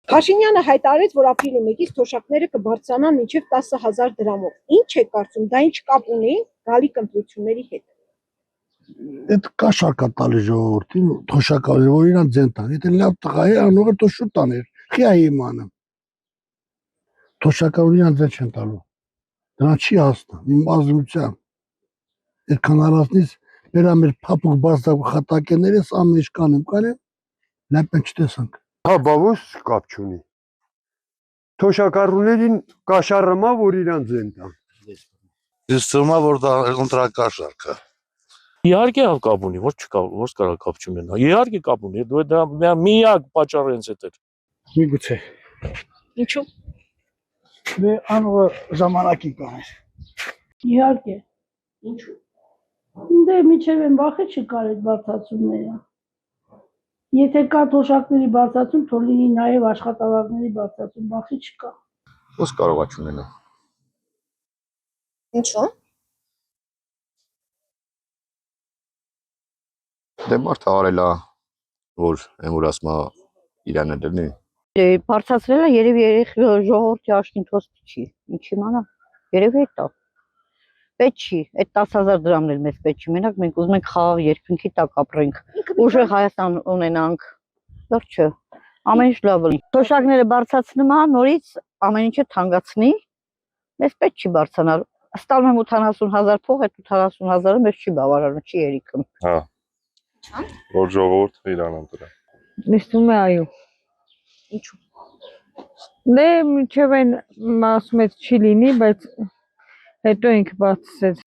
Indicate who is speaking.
Speaker 1: Փաշինյանը հայտարարեց, որ ապրիլի 1-ից թոշակները կբարձրանան մինչև 10,000 դրամով։ Ինչ է կարծում, դա ինչ կապ ունի գալիք ընտրությունների հետ։
Speaker 2: Это կաշառք տալի ժողովրդին, թոշակալի, որ իրան ձեն տան։ Եթե լավ տղա է, անողը то շուտ տաներ։ Խիա իմանը։ Թոշակալի իրան ձեն չեն տալու։ Դրան չի հասնա։ Իմ ազնության։ Այդքան առածնից վերա մեր փափուկ բարձակ խատակեներս ամեն ինչ կանեմ, լապեն չտեսանք։
Speaker 3: Հա, բավոս կապ չունի։ Թոշակառուներին կաշառմա, որ իրան ձեն տան։
Speaker 4: Ես թվում է, որ դա ընտրակաշառք է։
Speaker 5: Իհարկե կապ ունի, ոչ չկա, ոչ կարա կապ չունենա։ Իհարկե կապ ունի, դա միակ պատճառը հենց այդ է։
Speaker 2: Միգուցե։
Speaker 1: Ինչու։
Speaker 2: Դե անողը ժամանակին կաներ։
Speaker 6: Իհարկե։
Speaker 1: Ինչու։
Speaker 6: Դե միջև են վախը չկար այդ բարձրացումները։ Եթե կա թոշակների բարձրացում, թող լինի նաև աշխատավարձների բարձրացում, վախը չկա։
Speaker 7: Ո՞ս կարող է չունենալ։
Speaker 1: Ինչու։
Speaker 7: Դե մարդը արել է, որ որ ասма իրան է դրնի։
Speaker 8: Բարձրացրել է երևի ժողովրդի աշկին թոստի չի, ինչ իմանա, երևի է դա։ Պետք չի, այդ 10,000 դրամն էլ մեզ պետք չի, մենակ մենք ուզում ենք խաղաղ երկնքի տակ ապրենք, ուժեղ Հայաստան ունենանք, վերջը, ամեն ինչ լավ լինի։ Թոշակները բարձրացնումա, նորից ամեն ինչը թանկացնի, մեզ պետք չի բարձրանալ, ստանում եմ 80,000 փող, այդ 80,000-ը մեզ չի բավարարում, չի երիքում։
Speaker 9: Հա, որ ժողովուրդը իրան ընտրա։
Speaker 10: Նստում է այո։
Speaker 1: Ինչու։
Speaker 10: Դե միջև են ասում եմ չի լինի, բայց հետո ինքը բացեց